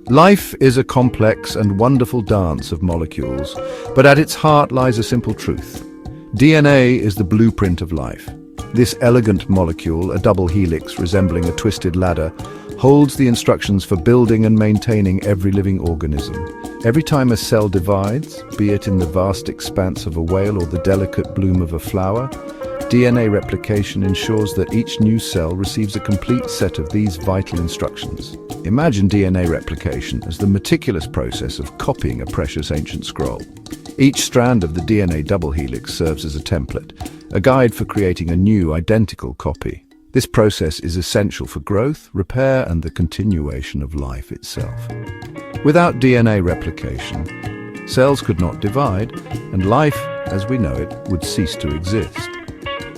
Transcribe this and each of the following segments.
Life is a complex and wonderful dance of molecules, but at its heart lies a simple truth. DNA is the blueprint of life. This elegant molecule, a double helix resembling a twisted ladder, holds the instructions for building and maintaining every living organism. Every time a cell divides, be it in the vast expanse of a whale or the delicate bloom of a flower, DNA replication ensures that each new cell receives a complete set of these vital instructions. Imagine DNA replication as the meticulous process of copying a precious ancient scroll. Each strand of the DNA double helix serves as a template, a guide for creating a new, identical copy. This process is essential for growth, repair, and the continuation of life itself. Without DNA replication, cells could not divide, and life, as we know it, would cease to exist.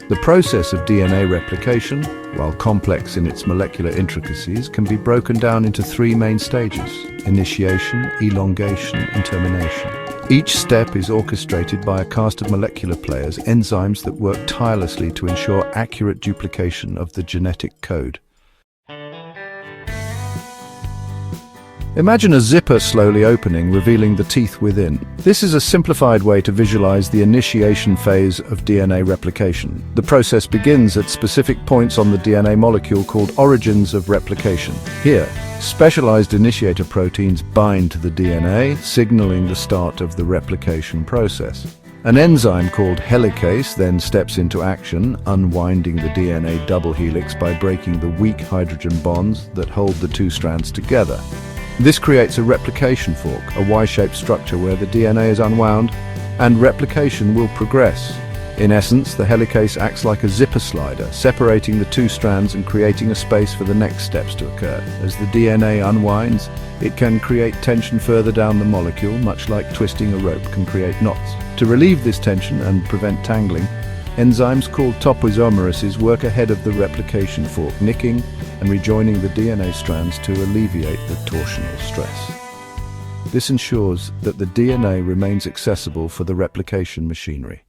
The process of DNA replication, while complex in its molecular intricacies, can be broken down into three main stages: initiation, elongation, and termination. Each step is orchestrated by a cast of molecular players, enzymes that work tirelessly to ensure accurate duplication of the genetic code. Imagine a zipper slowly opening, revealing the teeth within. This is a simplified way to visualize the initiation phase of DNA replication. The process begins at specific points on the DNA molecule called origins of replication. Here, specialized initiator proteins bind to the DNA, signaling the start of the replication process. An enzyme called helicase then steps into action, unwinding the DNA double helix by breaking the weak hydrogen bonds that hold the two strands together. This creates a replication fork, a Y-shaped structure where the DNA is unwound and replication will progress. In essence, the helicase acts like a zipper slider, separating the two strands and creating a space for the next steps to occur. As the DNA unwinds, it can create tension further down the molecule, much like twisting a rope can create knots. To relieve this tension and prevent tangling, enzymes called topomerases work ahead of the replication fork, nicking and rejoining the DNA strands to alleviate the torsional stress. This ensures that the DNA remains accessible for the replication machinery.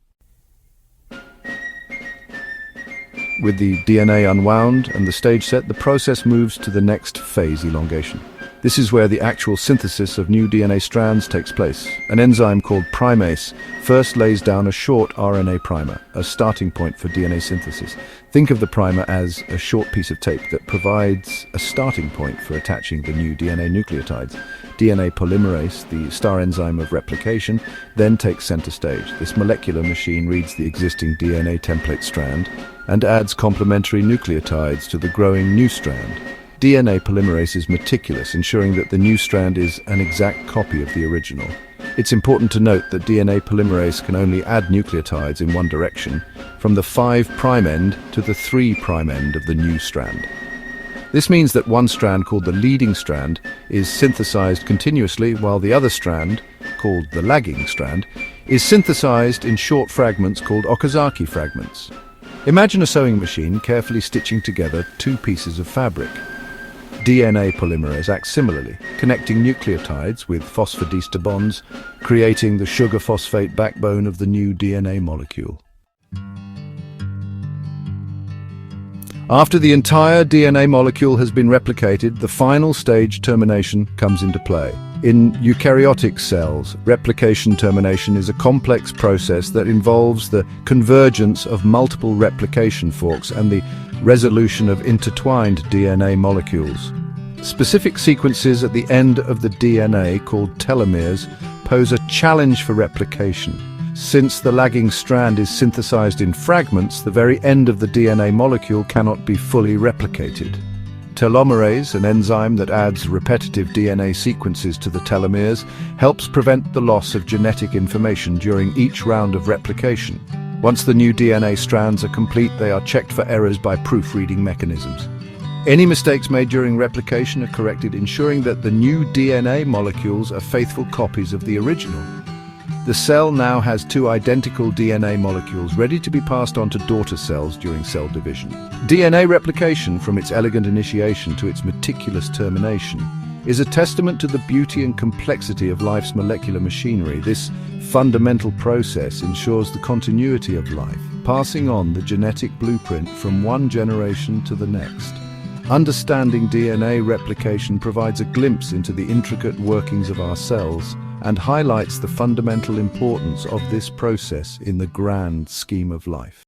With the DNA unwound and the stage set, the process moves to the next phase, elongation. This is where the actual synthesis of new DNA strands takes place. An enzyme called primase first lays down a short RNA primer, a starting point for DNA synthesis. Think of the primer as a short piece of tape that provides a starting point for attaching the new DNA nucleotides. DNA polymerase, the star enzyme of replication, then takes center stage. This molecular machine reads the existing DNA template strand and adds complementary nucleotides to the growing new strand. DNA polymerase is meticulous, ensuring that the new strand is an exact copy of the original. It's important to note that DNA polymerase can only add nucleotides in one direction, from the 5' end to the 3' end of the new strand. This means that one strand, called the leading strand, is synthesized continuously, while the other strand, called the lagging strand, is synthesized in short fragments called Okazaki fragments. Imagine a sewing machine carefully stitching together two pieces of fabric. DNA polymerase acts similarly, connecting nucleotides with phosphodiester bonds, creating the sugar phosphate backbone of the new DNA molecule. After the entire DNA molecule has been replicated, the final stage, termination, comes into play. In eukaryotic cells, replication termination is a complex process that involves the convergence of multiple replication forks and the resolution of intertwined DNA molecules. Specific sequences at the end of the DNA, called telomeres, pose a challenge for replication. Since the lagging strand is synthesized in fragments, the very end of the DNA molecule cannot be fully replicated. Telomerase, an enzyme that adds repetitive DNA sequences to the telomeres, helps prevent the loss of genetic information during each round of replication. Once the new DNA strands are complete, they are checked for errors by proofreading mechanisms. Any mistakes made during replication are corrected, ensuring that the new DNA molecules are faithful copies of the original. The cell now has two identical DNA molecules ready to be passed on to daughter cells during cell division. DNA replication, from its elegant initiation to its meticulous termination, is a testament to the beauty and complexity of life's molecular machinery. This fundamental process ensures the continuity of life, passing on the genetic blueprint from one generation to the next. Understanding DNA replication provides a glimpse into the intricate workings of our cells and highlights the fundamental importance of this process in the grand scheme of life.